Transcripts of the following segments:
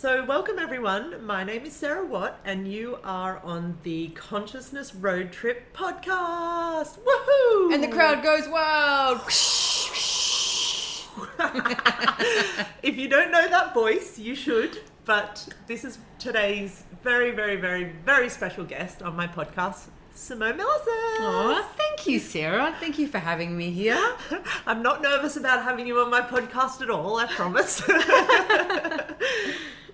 So welcome everyone, my name is Sarah Watt and you are on the Consciousness Road Trip podcast. Woohoo! And the crowd goes wild. If you don't know that voice, you should, but this is today's very, very, very, very special guest on my podcast, Simone I. Oh, thank you, Sarah. Thank you for having me here. I'm not nervous about having you on my podcast at all, I promise.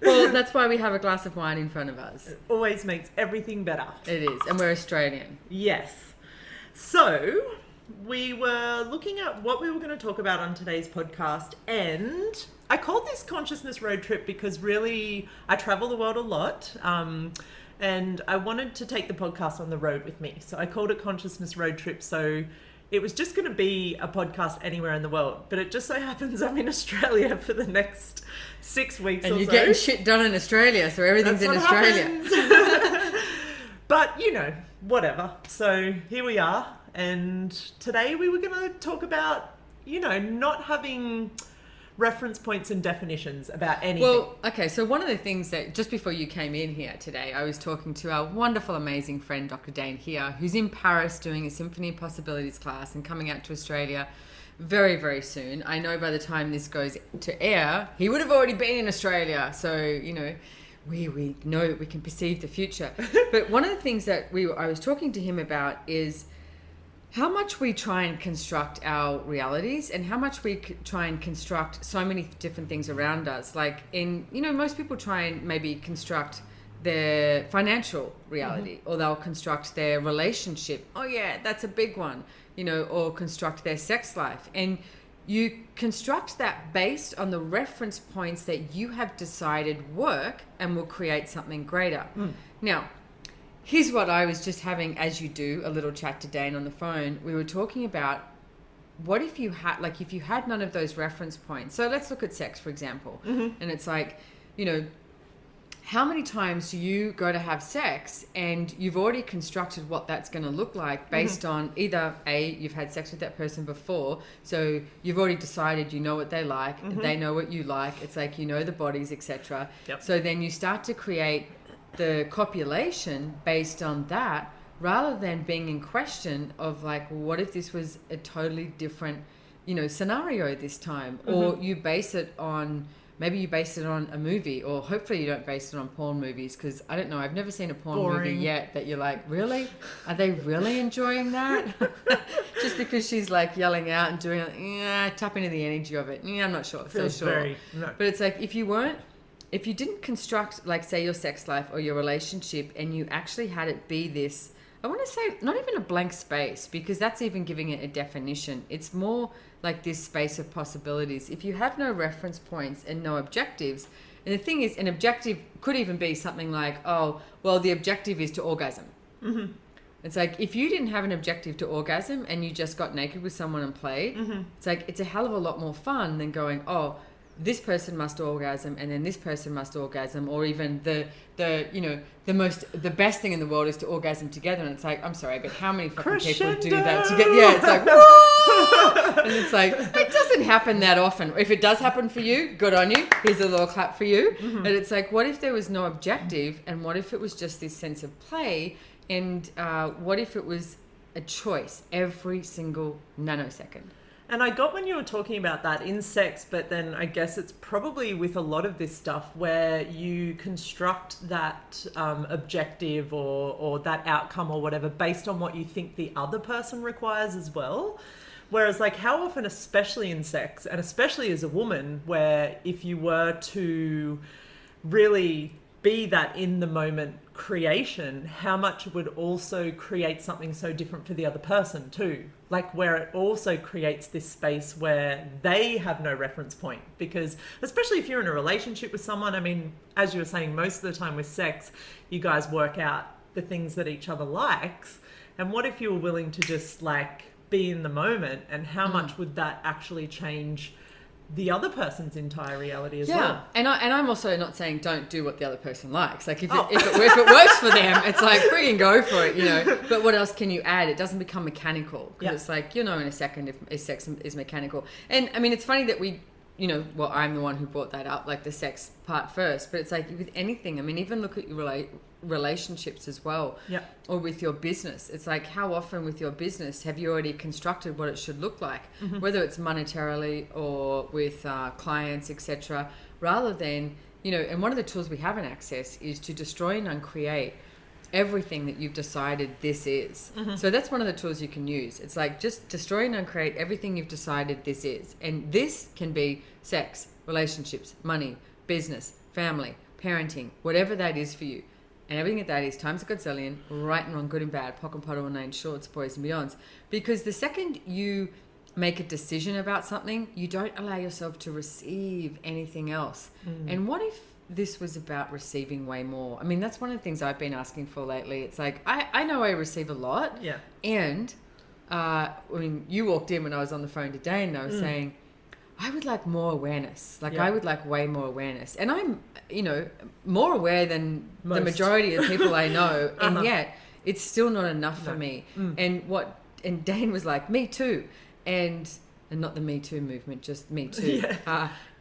Well, that's why we have a glass of wine in front of us. It always makes everything better. It is, and we're Australian. Yes. So, we were looking at what we were going to talk about on today's podcast, and I called this Consciousness Road Trip because really I travel the world a lot, and I wanted to take the podcast on the road with me. So I called it Consciousness Road Trip. So it was just going to be a podcast anywhere in the world, but it just so happens I'm in Australia for the next 6 weeks and or so. And you're getting shit done in Australia, so everything's in Australia. But, you know, whatever. So here we are. And today we were going to talk about, you know, not having reference points and definitions about anything. Well, okay, so one of the things that just before you came in here today, I was talking to our wonderful, amazing friend, Dr. Dane here, who's in Paris doing a Symphony of Possibilities class and coming out to Australia very, very soon. I know by the time this goes to air, he would have already been in Australia. So, you know, we know we can perceive the future. But one of the things that I was talking to him about is how much we try and construct our realities and how much we try and construct so many different things around us. Like most people try and maybe construct their financial reality, or they'll construct their relationship. Oh yeah, that's a big one, or construct their sex life. And you construct that based on the reference points that you have decided work and will create something greater. Now, here's what I was just having, as you do, a little chat to Dane on the phone. We were talking about what if you had none of those reference points. So let's look at sex, for example. And it's like, how many times do you go to have sex and you've already constructed what that's going to look like based on either you've had sex with that person before, so you've already decided you know what they like, they know what you like, it's like the bodies, etc. So then you start to create the copulation based on that, rather than being in question of like, what if this was a totally different scenario this time. Or you base it on a movie, or hopefully you don't base it on porn movies, because I don't know, I've never seen a porn movie yet that you're like, really? Are they really enjoying that? Just because she's like yelling out and doing it, tap into the energy of it. I'm not sure. But it's like, if you didn't construct, like, say, your sex life or your relationship, and you actually had it be this, I want to say, not even a blank space, because that's even giving it a definition. It's more like this space of possibilities. If you have no reference points and no objectives, and the thing is, an objective could even be something like, oh, well, the objective is to orgasm. It's like, if you didn't have an objective to orgasm and you just got naked with someone and played, it's like, it's a hell of a lot more fun than going, oh, this person must orgasm and then this person must orgasm, or even the best thing in the world is to orgasm together. And it's like, I'm sorry, but how many fucking people do that together? Yeah, it's like, whoa! And it's like, it doesn't happen that often. If it does happen for you, good on you. Here's a little clap for you. But it's like, what if there was no objective, and what if it was just this sense of play, and what if it was a choice every single nanosecond? And I got when you were talking about that in sex, but then I guess it's probably with a lot of this stuff where you construct that objective or that outcome or whatever based on what you think the other person requires as well. Whereas, like, how often, especially in sex, and especially as a woman, where if you were to really be that in the moment creation, how much would also create something so different for the other person too, like where it also creates this space where they have no reference point. Because especially if you're in a relationship with someone, I mean, as you were saying, most of the time with sex you guys work out the things that each other likes, and what if you were willing to just like be in the moment, and how much would that actually change the other person's entire reality as well. And I'm also not saying don't do what the other person likes. Like if it works for them, it's like frigging go for it, But what else can you add? It doesn't become mechanical, because it's like, in a second if sex is mechanical. And I mean, it's funny that we well, I'm the one who brought that up, like the sex part first, but it's like with anything. I mean, even look at your relationships as well, or with your business. It's like, how often with your business have you already constructed what it should look like, whether it's monetarily or with clients, etc., rather than, and one of the tools we have in Access is to destroy and uncreate everything that you've decided this is. So that's one of the tools you can use. It's like, just destroy and uncreate everything you've decided this is. And this can be sex, relationships, money, business, family, parenting, whatever that is for you. And everything that is times a godzillion, right and wrong, good and bad, pock and pottle, names, shorts, boys and beyonds. Because the second you make a decision about something, you don't allow yourself to receive anything else. And what if this was about receiving way more? I mean, that's one of the things I've been asking for lately. It's like, I know I receive a lot. Yeah. And, I mean, you walked in when I was on the phone today and I was saying, I would like more awareness. Like, I would like way more awareness. And I'm, more aware than the majority of people I know. And yet, it's still not enough for me. And Dane was like, me too. And not the Me Too movement, just Me Too.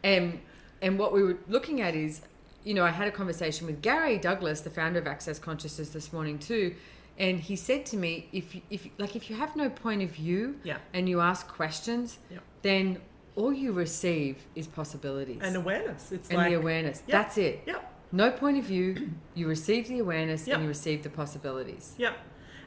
And what we were looking at is, I had a conversation with Gary Douglas, the founder of Access Consciousness, this morning too, and he said to me, if you have no point of view and you ask questions, then all you receive is possibilities and awareness. The awareness. That's it. No point of view. You receive the awareness and you receive the possibilities.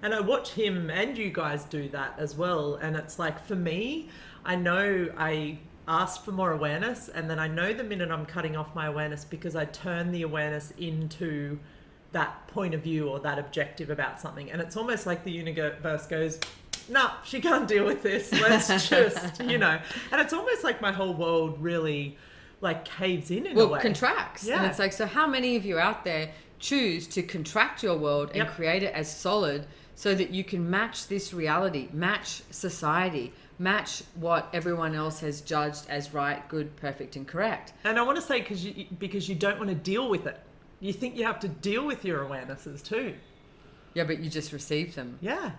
And I watch him and you guys do that as well. And it's like, for me, I know I ask for more awareness, and then I know the minute I'm cutting off my awareness, because I turn the awareness into that point of view or that objective about something. And it's almost like the universe goes, nah, she can't deal with this. Let's just, And it's almost like my whole world really like caves in a way. Well, contracts. And it's like, so how many of you out there choose to contract your world and create it as solid, so that you can match this reality, match society, match what everyone else has judged as right, good, perfect, and correct. And I want to say, because you don't want to deal with it. You think you have to deal with your awarenesses too. Yeah, but you just receive them. Yeah.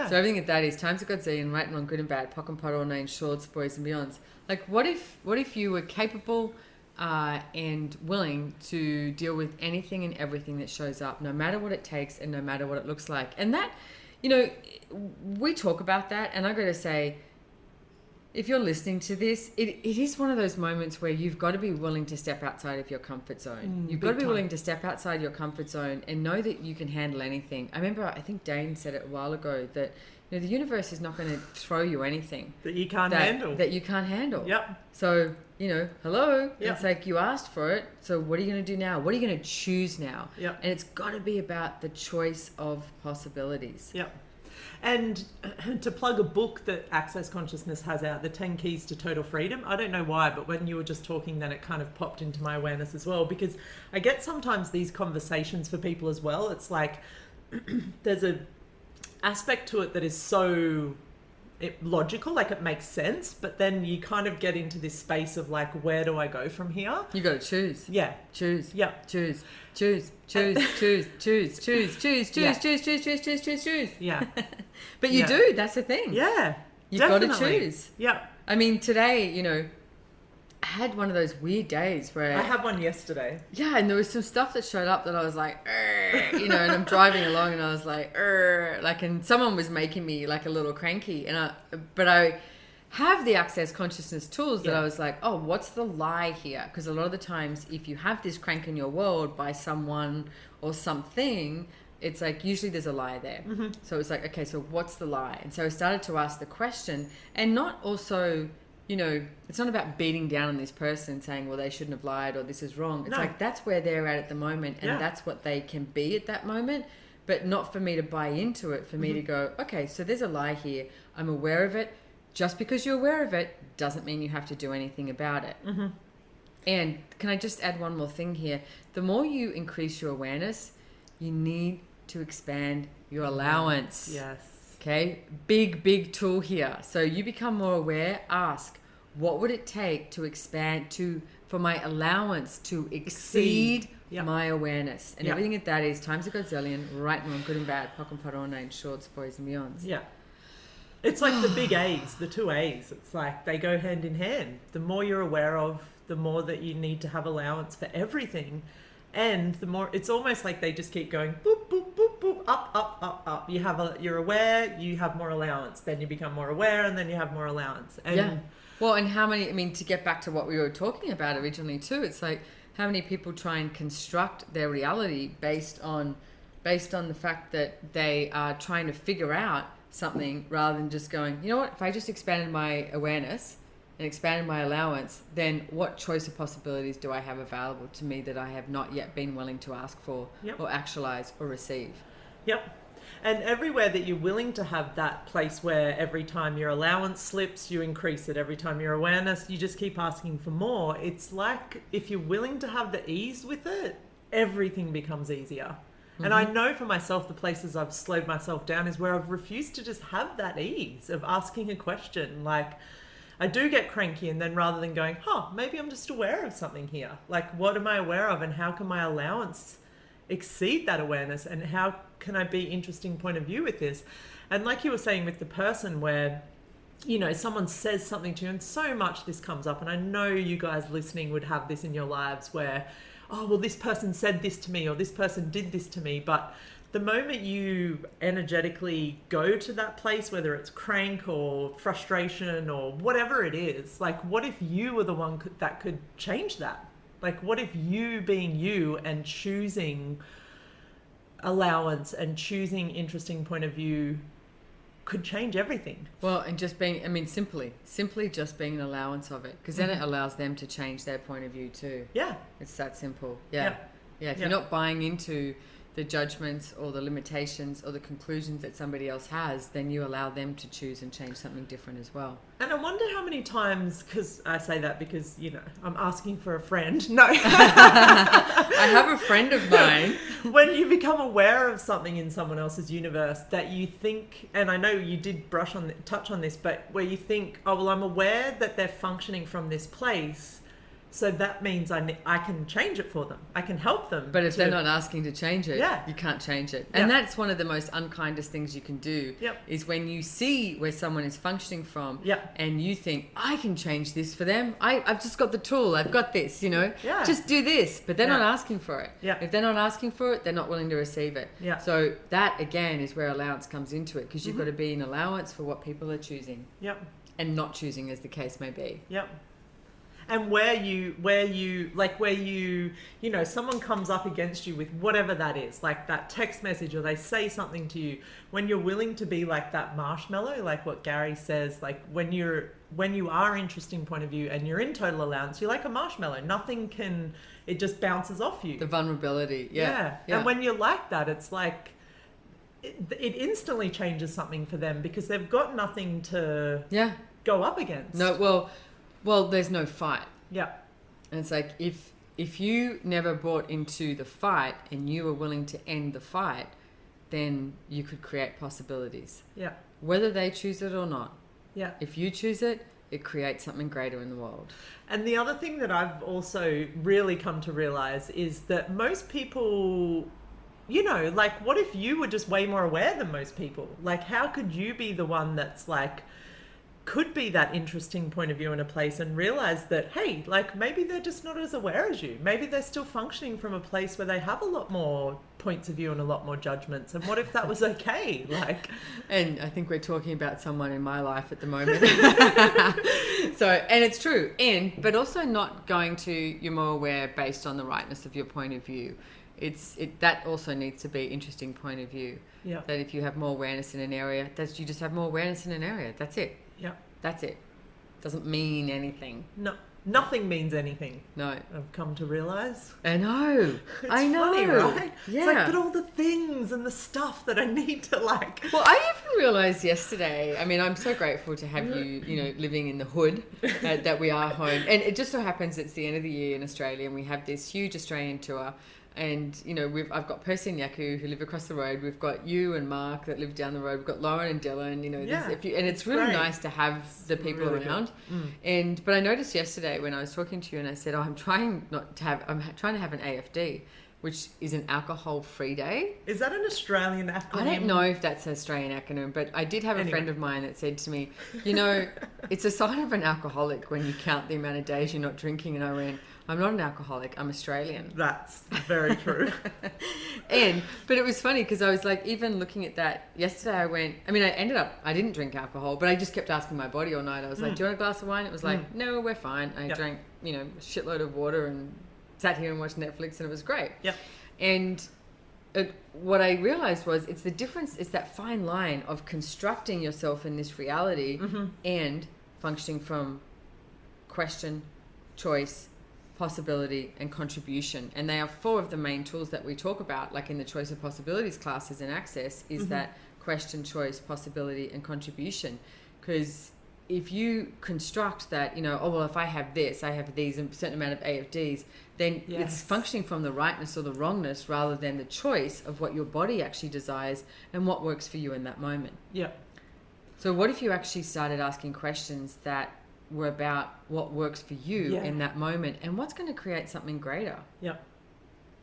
So everything that is times a godzillion, right and wrong, good and bad, pock and pottle, names, shorts, boys and beyonds. Like, what if you were capable and willing to deal with anything and everything that shows up, no matter what it takes and no matter what it looks like? And that, we talk about that, and I got to say, if you're listening to this, it is one of those moments where you've got to be willing to step outside of your comfort zone. You've got to be willing to step outside your comfort zone and know that you can handle anything. I remember, I think Dane said it a while ago, that the universe is not going to throw you anything that you can't handle. That you can't handle. Yep. So, hello. Yep. It's like, you asked for it. So what are you going to do now? What are you going to choose now? Yep. And it's got to be about the choice of possibilities. Yep. And to plug a book that Access Consciousness has out, The 10 Keys to Total Freedom. I don't know why, but when you were just talking, then it kind of popped into my awareness as well, because I get sometimes these conversations for people as well. It's like, there's a aspect to it that is so logical, like it makes sense, but then you kind of get into this space of like, where do I go from here? You got to choose. Yeah. Choose. Yeah. Choose. Yeah. But you do. That's the thing. Yeah. You've got to choose. Yeah. I mean, today, I had one of those weird days where... I had one yesterday. Yeah, and there was some stuff that showed up that I was like, and I'm driving along and I was like, and someone was making me like a little cranky. But I have the Access Consciousness tools that I was like, oh, what's the lie here? Because a lot of the times, if you have this crank in your world by someone or something, it's like, usually there's a lie there. Mm-hmm. So it's like, okay, so what's the lie? And so I started to ask the question, and not also... it's not about beating down on this person saying, well, they shouldn't have lied or this is wrong. It's like, that's where they're at the moment, and that's what they can be at that moment, but not for me to buy into it, for me to go, okay, so there's a lie here. I'm aware of it. Just because you're aware of it doesn't mean you have to do anything about it. Mm-hmm. And can I just add one more thing here? The more you increase your awareness, you need to expand your allowance. Yes. Okay, big tool here. So you become more aware. Ask, what would it take to expand for my allowance to exceed my awareness? And everything that is times a godzillion, right and wrong, good and bad, pock and pottle, names, shorts, boys and beyonds. Yeah. It's like the big A's, the two A's. It's like they go hand in hand. The more you're aware of, the more that you need to have allowance for everything. And the more, it's almost like they just keep going boop, boop, boop, boop, up, up, up, up. You're aware, you have more allowance. Then you become more aware, and then you have more allowance. And yeah. Well, and how many, I mean, to get back to what we were talking about originally too, it's like how many people try and construct their reality based on the fact that they are trying to figure out something rather than just going, you know what, if I just expanded my awareness and expanded my allowance, then what choice of possibilities do I have available to me that I have not yet been willing to ask for or actualize or receive? Yep. And everywhere that you're willing to have that place where every time your allowance slips, you increase it. Every time your awareness, you just keep asking for more. It's like if you're willing to have the ease with it, everything becomes easier. And I know for myself, the places I've slowed myself down is where I've refused to just have that ease of asking a question. Like, I do get cranky, and then rather than going, maybe I'm just aware of something here. Like, what am I aware of, and how can my allowance exceed that awareness, and how can I be interesting point of view with this? And like you were saying with the person where, you know, someone says something to you, and so much this comes up, and I know you guys listening would have this in your lives where, oh, well, this person said this to me, or this person did this to me. But the moment you energetically go to that place, whether it's crank or frustration or whatever it is, like, what if you were the one that could change that? Like, what if you being you and choosing allowance and choosing interesting point of view could change everything? Well, and just being, I mean, simply just being an allowance of it, because then it allows them to change their point of view too. Yeah. It's that simple. Yeah. If you're not buying into the judgments or the limitations or the conclusions that somebody else has, then you allow them to choose and change something different as well. And I wonder how many times, because I say that because, you know, I'm asking for a friend. No. I have a friend of mine. When you become aware of something in someone else's universe that you think, and I know you did touch on this, but where you think, oh, well, I'm aware that they're functioning from this place, so that means I can change it for them. I can help them. But if they're not asking to change it, Yeah. you can't change it. Yeah. And that's one of the most unkindest things you can do, Yep. is when you see where someone is functioning from, Yep. and you think, I can change this for them. I've just got the tool. I've got this, you know. Yeah. Just do this. But they're Yeah. not asking for it. Yeah. If they're not asking for it, they're not willing to receive it. Yeah. So that, again, is where allowance comes into it, because you've got to be an allowance for what people are choosing Yep. and not choosing, as the case may be. Yep. And where you, you know, someone comes up against you with whatever that is, like that text message, or they say something to you, when you're willing to be like that marshmallow, like what Gary says, like when you are interesting point of view and you're in total allowance, you're like a marshmallow. It just bounces off you. The vulnerability. Yeah. And when you're like that, it's like, it instantly changes something for them because they've got nothing to go up against. No, well, there's no fight. Yeah. And it's like, if you never bought into the fight and you were willing to end the fight, then you could create possibilities. Yeah. Whether they choose it or not. Yeah. If you choose it, it creates something greater in the world. And the other thing that I've also really come to realize is that most people, you know, like, what if you were just way more aware than most people? Like, how could you be the one that's like, could be that interesting point of view in a place and realize that, hey, like, maybe they're just not as aware as you. Maybe they're still functioning from a place where they have a lot more points of view and a lot more judgments. And what if that was okay? Like, and I think we're talking about someone in my life at the moment. So, and it's true. But also not going to, you're more aware based on the rightness of your point of view. That also needs to be interesting point of view. Yeah. That if you have more awareness in an area, you just have more awareness in an area. That's it. Yeah. That's it. Doesn't mean anything. No, nothing means anything. No. I've come to realize. I know. It's I know. funny, right? Yeah. It's like, but all the things and the stuff that I need to like. Well, I even realised yesterday, I mean, I'm so grateful to have you living in the hood, that we are home. And it just so happens it's the end of the year in Australia and we have this huge Australian tour. And, you know, I've got Percy and Yaku who live across the road. We've got you and Mark that live down the road. We've got Lauren and Dylan, you know. And it's really nice to have the people really around. But I noticed yesterday when I was talking to you and I said, I'm trying to have an AFD. which is an alcohol-free day. Is that an Australian acronym? I don't know if that's an Australian acronym, but I did have a friend of mine that said to me, you know, it's a sign of an alcoholic when you count the amount of days you're not drinking. And I went, I'm not an alcoholic, I'm Australian. That's very true. But it was funny because I was like, even looking at that yesterday, I didn't drink alcohol, but I just kept asking my body all night. I was like, do you want a glass of wine? It was like, no, we're fine. I drank, a shitload of water and sat here and watched Netflix, and it was great. Yep. And what I realized was it's the difference, it's that fine line of constructing yourself in this reality and functioning from question, choice, possibility, and contribution. And they are 4 of the main tools that we talk about, like in the choice of possibilities classes in Access, is that question, choice, possibility, and contribution. Because if you construct that, if I have this, I have these, a certain amount of AFDs, then it's functioning from the rightness or the wrongness rather than the choice of what your body actually desires and what works for you in that moment. Yeah. So what if you actually started asking questions that were about what works for you in that moment and what's going to create something greater? Yeah.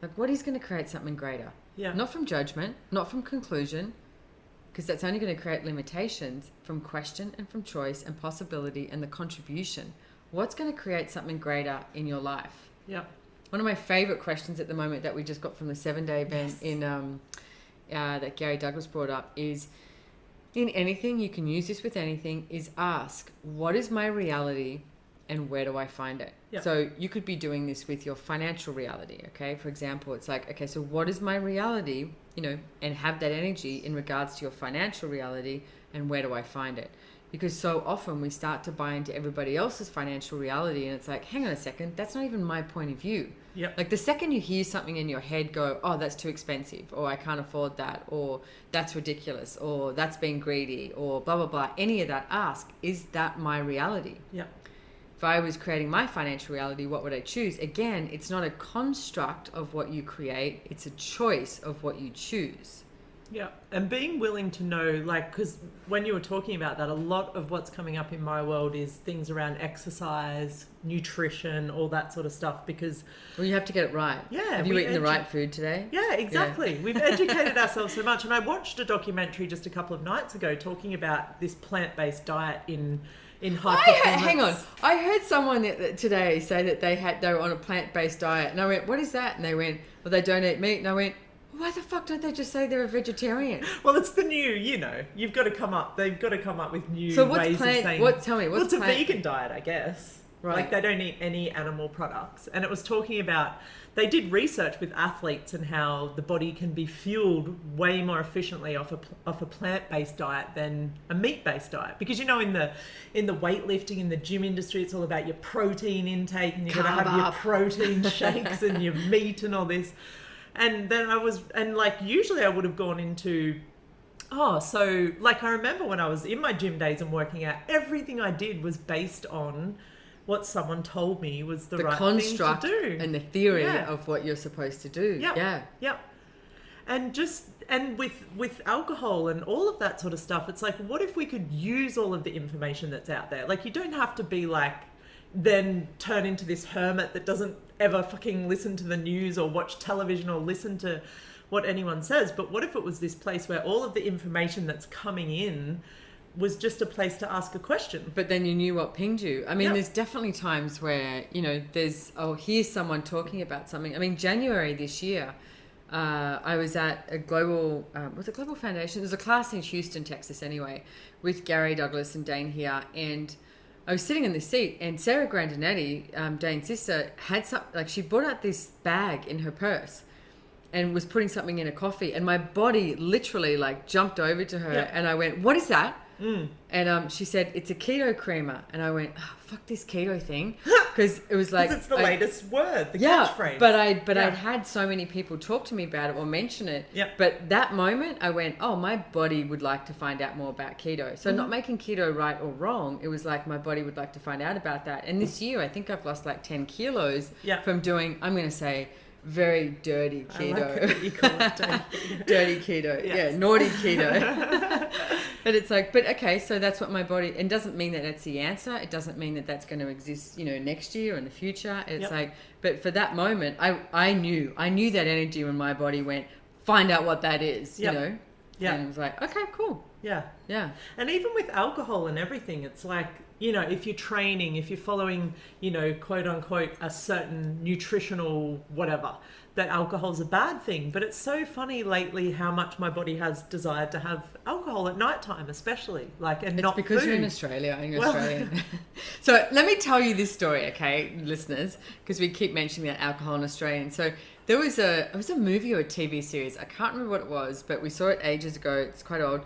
Like, what is going to create something greater? Yeah. Not from judgment, not from conclusion, because that's only going to create limitations, from question and from choice and possibility and the contribution. What's going to create something greater in your life? Yeah. One of my favorite questions at the moment that we just got from the 7-day event that Gary Douglas brought up is, in anything, you can use this with anything, is ask, what is my reality and where do I find it? Yep. So you could be doing this with your financial reality, okay? For example, it's like, okay, so what is my reality, and have that energy in regards to your financial reality and where do I find it? Because so often we start to buy into everybody else's financial reality and it's like, hang on a second, that's not even my point of view. Yep. Like the second you hear something in your head go, oh, that's too expensive, or I can't afford that, or that's ridiculous, or that's being greedy, or blah, blah, blah, any of that, ask, is that my reality? Yeah. If I was creating my financial reality, what would I choose? Again, it's not a construct of what you create, it's a choice of what you choose. Yeah, and being willing to know, because when you were talking about that, a lot of what's coming up in my world is things around exercise, nutrition, all that sort of stuff, because... Well, you have to get it right. Yeah. Have you eaten the right food today? Yeah, exactly. Yeah. We've educated ourselves so much, and I watched a documentary just a couple of nights ago talking about this plant-based diet in high performance. Hang on. I heard someone today say that they were on a plant-based diet, and I went, what is that? And they went, well, they don't eat meat. And I went, why the fuck don't they just say they're a vegetarian? Well, it's the new, they've got to come up with new ways of saying... Tell me, what's it's a vegan diet, I guess. Right. Like, they don't eat any animal products. And it was talking about, they did research with athletes and how the body can be fueled way more efficiently off a plant-based diet than a meat-based diet. Because, in the weightlifting, in the gym industry, it's all about your protein intake, and you've got to have your protein shakes and your meat and all this. And then usually I would have gone into, I remember when I was in my gym days and working out, everything I did was based on what someone told me was the right construct thing to do. And the theory of what you're supposed to do. Yep. Yeah. Yep. And with alcohol and all of that sort of stuff, it's like, what if we could use all of the information that's out there? Like, you don't have to be then turn into this hermit that doesn't ever fucking listen to the news or watch television or listen to what anyone says. But what if it was this place where all of the information that's coming in was just a place to ask a question? But then you knew what pinged you. I mean, There's definitely times where, here's someone talking about something. I mean, January this year, I was at a global, was it Global Foundation? There's a class in Houston, Texas anyway, with Gary Douglas and Dane here, and I was sitting in the seat, and Sarah Grandinetti, Dane's sister, had she brought out this bag in her purse and was putting something in a coffee, and my body literally jumped over to her, and I went, what is that? And she said, it's a keto creamer. And I went, oh, fuck this keto thing. Because it was like... Because it's the latest word, the catchphrase. But I'd had so many people talk to me about it or mention it. Yep. But that moment I went, oh, my body would like to find out more about keto. So not making keto right or wrong. It was like my body would like to find out about that. And this year, I think I've lost 10 kilos from doing, I'm going to say, very dirty keto. I like it that you call it dirty keto. Dirty keto. Yes. Yeah, naughty keto. But it's like, but okay, so that's what my body, and doesn't mean that that's the answer. It doesn't mean that that's going to exist, next year or in the future. It's like, but for that moment, I knew that energy when my body went, find out what that is, Yeah. And it was like, okay, cool. Yeah. Yeah. And even with alcohol and everything, it's like, if you're training, if you're following, quote unquote, a certain nutritional whatever, that alcohol's a bad thing. But it's so funny lately how much my body has desired to have alcohol at nighttime, especially. And it's not because food. You're in Australia and you're Australian. So let me tell you this story, okay, listeners, because we keep mentioning that alcohol in Australian. So it was a movie or a TV series. I can't remember what it was, but we saw it ages ago. It's quite old.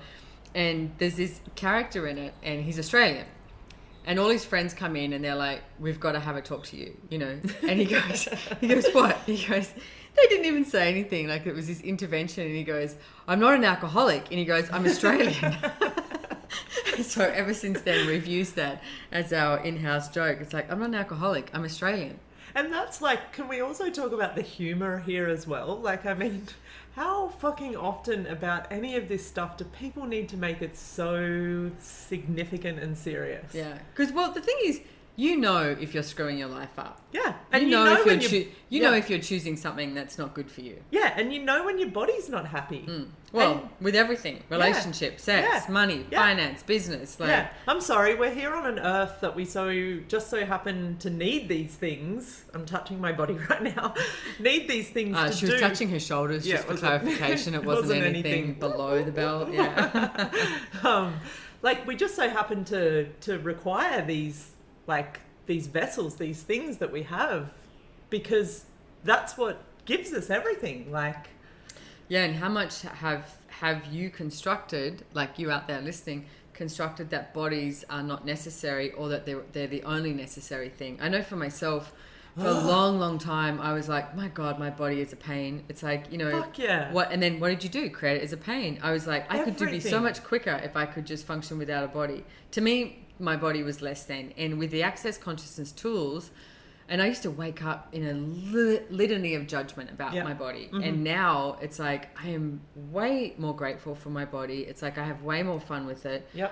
And there's this character in it, and he's Australian. And all his friends come in and they're like, we've got to have a talk to you, And he goes, what? He goes, they didn't even say anything. Like, it was this intervention. And he goes, I'm not an alcoholic. And he goes, I'm Australian. So ever since then, we've used that as our in-house joke. It's like, I'm not an alcoholic. I'm Australian. And that's like, can we also talk about the humor here as well? How fucking often about any of this stuff do people need to make it so significant and serious? Yeah. Because, the thing is, if you're screwing your life up. Yeah. And you know if you're choosing something that's not good for you. Yeah. And when your body's not happy. Well, with everything, relationship, sex, money, finance, business. I'm sorry, we're here on an earth that we just so happen to need these things. I'm touching my body right now. Need these things to she do. was touching her shoulders, just for clarification. It wasn't anything below the belt. Yeah. We just so happen to require these vessels, these things that we have, because that's what gives us everything. Yeah, and how much have you constructed, like you out there listening, constructed that bodies are not necessary, or that they're the only necessary thing? I know for myself, for a long, long time, I was like, my God, my body is a pain. It's like, Fuck yeah. What? And then what did you do? Create it as a pain. I was like, I could be so much quicker if I could just function without a body. To me, my body was less than. And with the Access Consciousness tools, and I used to wake up in a litany of judgment about my body. Mm-hmm. And now it's like, I am way more grateful for my body. It's like I have way more fun with it. Yep.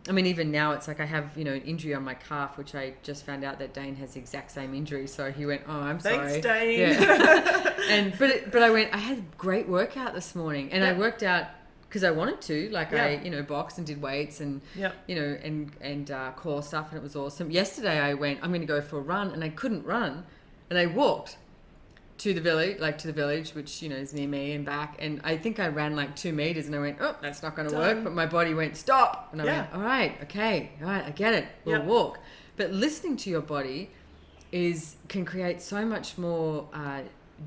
Even now it's like I have, an injury on my calf, which I just found out that Dane has the exact same injury. So he went, oh, I'm sorry. Thanks, Dane. Yeah. But I went, I had a great workout this morning. And I worked out because I wanted to, I, boxed and did weights and, and core stuff, and it was awesome. Yesterday I went, I'm going to go for a run, and I couldn't run, and I walked to the village, which, is near me and back, and I think I ran 2 meters, and I went, oh, that's not going to work, but my body went, stop, and I went, all right, I get it, we'll walk. But listening to your body can create so much more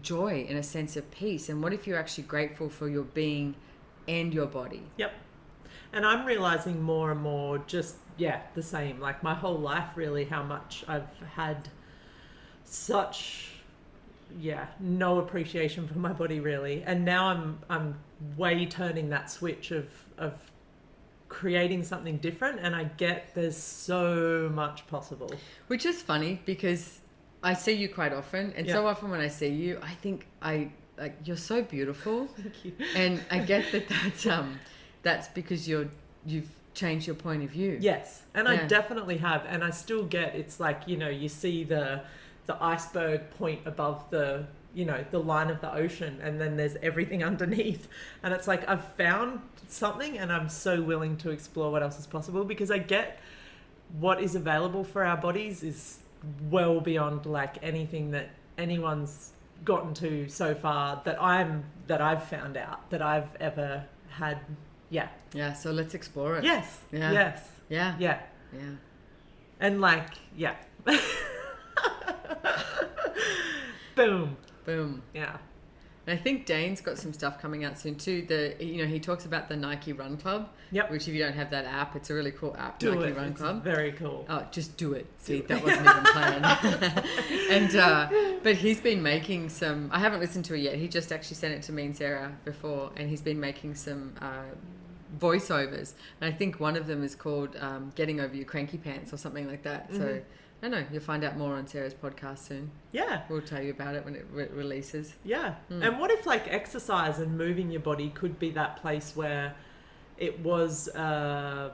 joy and a sense of peace. And what if you're actually grateful for your being and your body? Yep. And I'm realizing more and more just, the same. My whole life, really, how much I've had such, no appreciation for my body, really. And now I'm way turning that switch of creating something different. And I get there's so much possible. Which is funny because I see you quite often. And so often when I see you, I think you're so beautiful. Thank you. And I get that's because you've changed your point of view. Yes. And I definitely have. And I still get, it's you see the iceberg point above the line of the ocean, and then there's everything underneath. And it's like, I've found something, and I'm so willing to explore what else is possible, because I get what is available for our bodies is well beyond anything that anyone's gotten to so far that I've found out that I've ever had. So let's explore it. Yes. And boom. Yeah. And I think Dane's got some stuff coming out soon too. He talks about the Nike Run Club. Yep. Which, if you don't have that app, it's a really cool app. Nike Run Club. Very cool. Oh, just do it. See, that wasn't even planned. And but he's been making some. I haven't listened to it yet. He just actually sent it to me and Sarah before, and he's been making some voiceovers. And I think one of them is called "Getting Over Your Cranky Pants" or something like that. Mm-hmm. So. I don't know. You'll find out more on Sarah's podcast soon. Yeah. We'll tell you about it when it releases. Yeah. And what if exercise and moving your body could be that place where it was a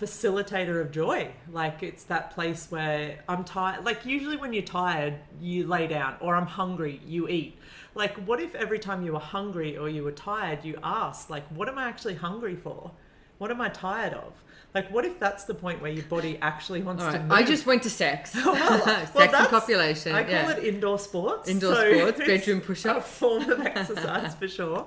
facilitator of joy. Like, it's that place where I'm tired. Like, usually when you're tired, you lay down, or I'm hungry, you eat. Like, what if every time you were hungry or you were tired, you asked, like, what am I actually hungry for? What am I tired of? Like, what if that's the point where your body actually wants to move? I just went to sex. Sex and copulation. I call it indoor sports. Indoor sports, bedroom A push-ups. form of exercise for sure.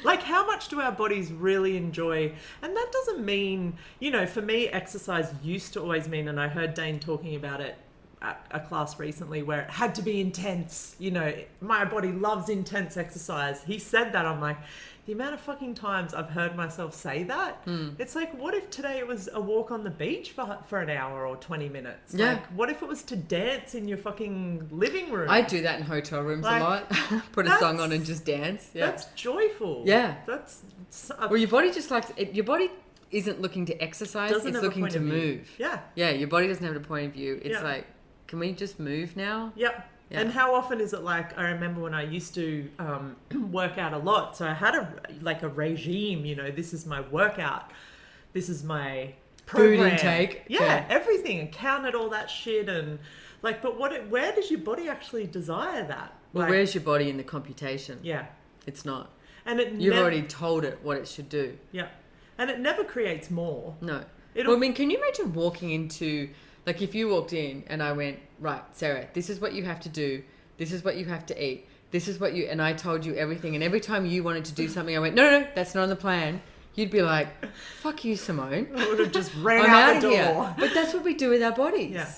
Like, how much do our bodies really enjoy? And that doesn't mean, you know, for me, exercise used to always mean, and I heard Dane talking about it at a class recently, where it had to be intense. You know, my body loves intense exercise. He said that. I'm like, the amount of fucking times I've heard myself say that, it's like, what if today it was a walk on the beach for an hour or 20 minutes? Yeah. Like, what if it was to dance in your fucking living room? I do that in hotel rooms Like, a lot. Put a song on and just dance. Yeah. That's joyful. Yeah. That's... Well, your body just likes it. Your body isn't looking to exercise. Doesn't It's have a looking point to of view. move. Yeah. Yeah, your body doesn't have a point of view. It's Yeah. like, can we just move now? Yep. Yeah. And how often is it like, I remember when I used to work out a lot. So I had a regime, you know, this is my workout. This is my program. Food intake. Yeah, everything. And counted all that shit. And like, but where does your body actually desire that? Well, Like, where's your body in the computation? Yeah. It's not. And You've already told it what it should do. Yeah. And it never creates more. No. Well, I mean, can you imagine walking into, like, if you walked in and I went, right, Sarah, this is what you have to do. This is what you have to eat. This is what and I told you everything. And every time you wanted to do something, I went, no, that's not on the plan. You'd be like, fuck you, Simone. I would have just ran I'm out out the of door. here. But that's what we do with our bodies. Yeah.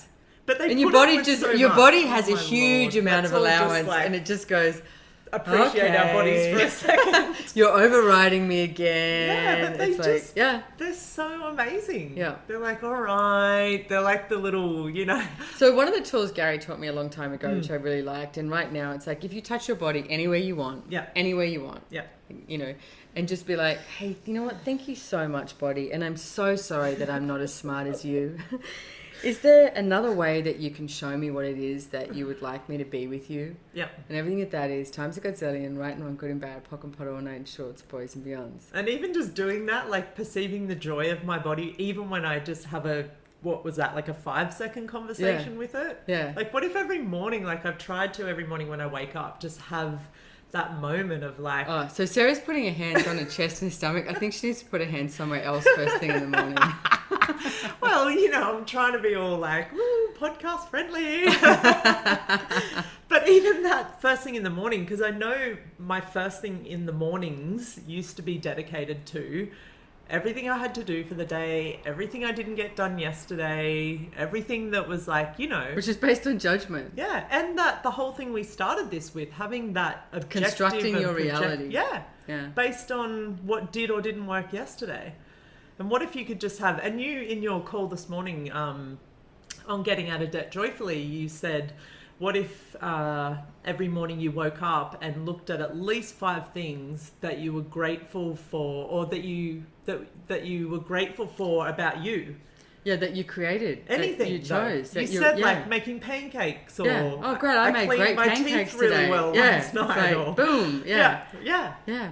But they And your put up body with just, so your much. body has Oh a my huge Lord. amount That's of all just allowance, like, and it just goes, appreciate our bodies for a second. You're overriding me again. Yeah, but they it's just, like, they're so amazing. Yeah. They're like, all right. They're like the little, you know. So one of the tools Gary taught me a long time ago, which I really liked, and right now it's like, if you touch your body anywhere you want, anywhere you want, you know, and just be like, hey, you know what? Thank you so much, body. And I'm so sorry that I'm not as smart as you. Is there another way that you can show me what it is that you would like me to be with you? Yeah. And everything that is, times a gazillion, right and wrong, good and bad, pock and pot, all night, shorts, boys and beyonds. And even just doing that, like perceiving the joy of my body, even when I just have what was that, like a 5-second conversation with it? Yeah. Like, what if every morning, like I've tried to every morning when I wake up, just have that moment of like... Oh, so Sarah's putting her hands on her chest and her stomach. I think she needs to put her hands somewhere else first thing in the morning. Well, you know, I'm trying to be all like, woo, podcast friendly. But even that first thing in the morning, because I know my first thing in the mornings used to be dedicated to everything I had to do for the day, everything I didn't get done yesterday, everything that was like, you know... Which is based on judgment. Yeah, and that the whole thing we started this with, having that objective... Constructing your reality. Yeah, Yeah. based on what did or didn't work yesterday. And what if you could just have... And you, in your call this morning on Getting Out of Debt Joyfully, you said, what if every morning you woke up and looked at least 5 things that you were grateful for, or that you were grateful for about you? Yeah, that you created. Anything that you chose. You that said like making pancakes, or yeah. Oh, great! I made cleaned great my pancakes teeth really today. well last night. It's like, or, boom. yeah.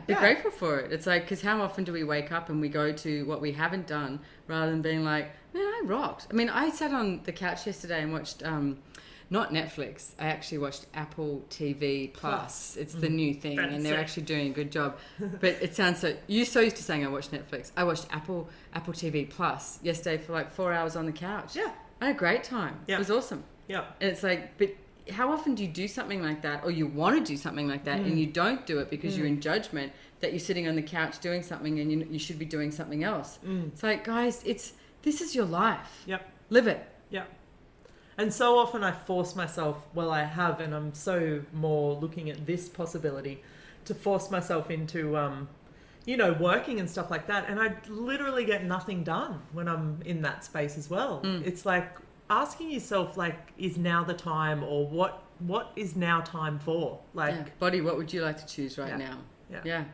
Be grateful for it. It's like, because how often do we wake up and we go to what we haven't done rather than being like, man, I rocked. I mean, I sat on the couch yesterday and watched. Not Netflix. I actually watched Apple TV Plus. It's the new thing, Fancy. and they're actually doing a good job. But it sounds so. You're so used to saying I watched Netflix. I watched Apple TV Plus yesterday for like 4 hours on the couch. Yeah, I had a great time. Yeah. It was awesome. Yeah, and it's like, but how often do you do something like that, or you want to do something like that, and you don't do it because you're in judgment that you're sitting on the couch doing something, and you should be doing something else. It's like, guys, this is your life. Yep. Live it. Yep. And so often I force myself, well, I have, and I'm so more looking at this possibility, to force myself into, you know, working and stuff like that. And I literally get nothing done when I'm in that space as well. It's like asking yourself, like, is now the time, or what is now time for? Like, body, what would you like to choose right now? Yeah.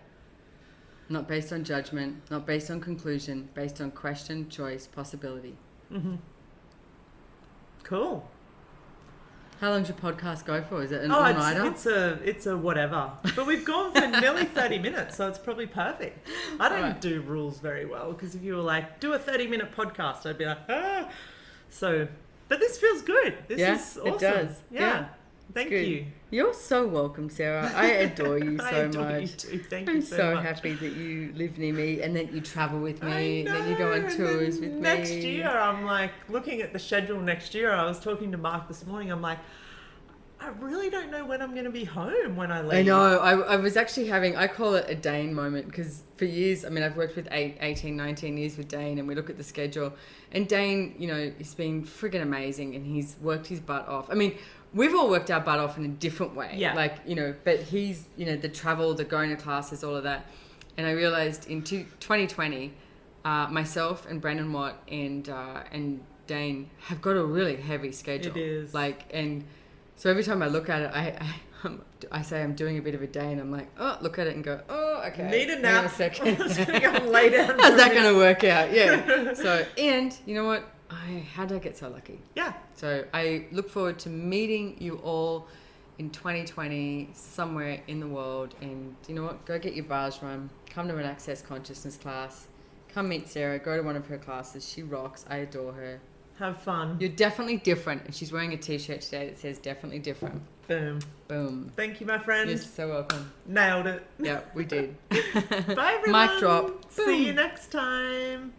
Not based on judgment, not based on conclusion, based on question, choice, possibility. Cool. How long does your podcast go for? Is it an Oh, all-nighter? it's a whatever. But we've gone for nearly 30 minutes, so it's probably perfect. I don't Alright. do rules very well, because if you were like, do a 30-minute podcast, I'd be like, ah. So, but this feels good. This is awesome. It does. Yeah. Thank good. you. You're so welcome, Sarah. I adore you so I adore much. you too. Thank I'm you so much. happy that you live near me and that you travel with me I know, and then you go on and tours then with next me. year, I'm like looking at the schedule next year. I was talking to Mark this morning. I'm like, I really don't know when I'm going to be home when I leave. I know. I was actually having, I call it a Dane moment because for years, I mean, I've worked with 18, 19 years with Dane and we look at the schedule. And Dane, you know, he's been friggin' amazing and he's worked his butt off. I mean, we've all worked our butt off in a different way. Yeah. Like, you know, but he's, you know, the travel, the going to classes, all of that. And I realized in 2020, myself and Brandon Watt and Dane have got a really heavy schedule. It is. Like, and so every time I look at it, I say I'm doing a bit of a day and I'm like, oh, look at it and go, oh, okay. Need a Hang nap. on a second. I'm just going to go and lay down. How's that going to work out? Yeah. So, and you know what? How did I get so lucky? Yeah. So I look forward to meeting you all in 2020 somewhere in the world. And you know what? Go get your bars run. Come to an Access Consciousness class. Come meet Sarah. Go to one of her classes. She rocks. I adore her. Have fun. You're definitely different. And she's wearing a t-shirt today that says definitely different. Boom. Boom. Thank you, my friend. You're so welcome. Nailed it. Yeah, we did. Bye, everyone. Mic drop. See you next time.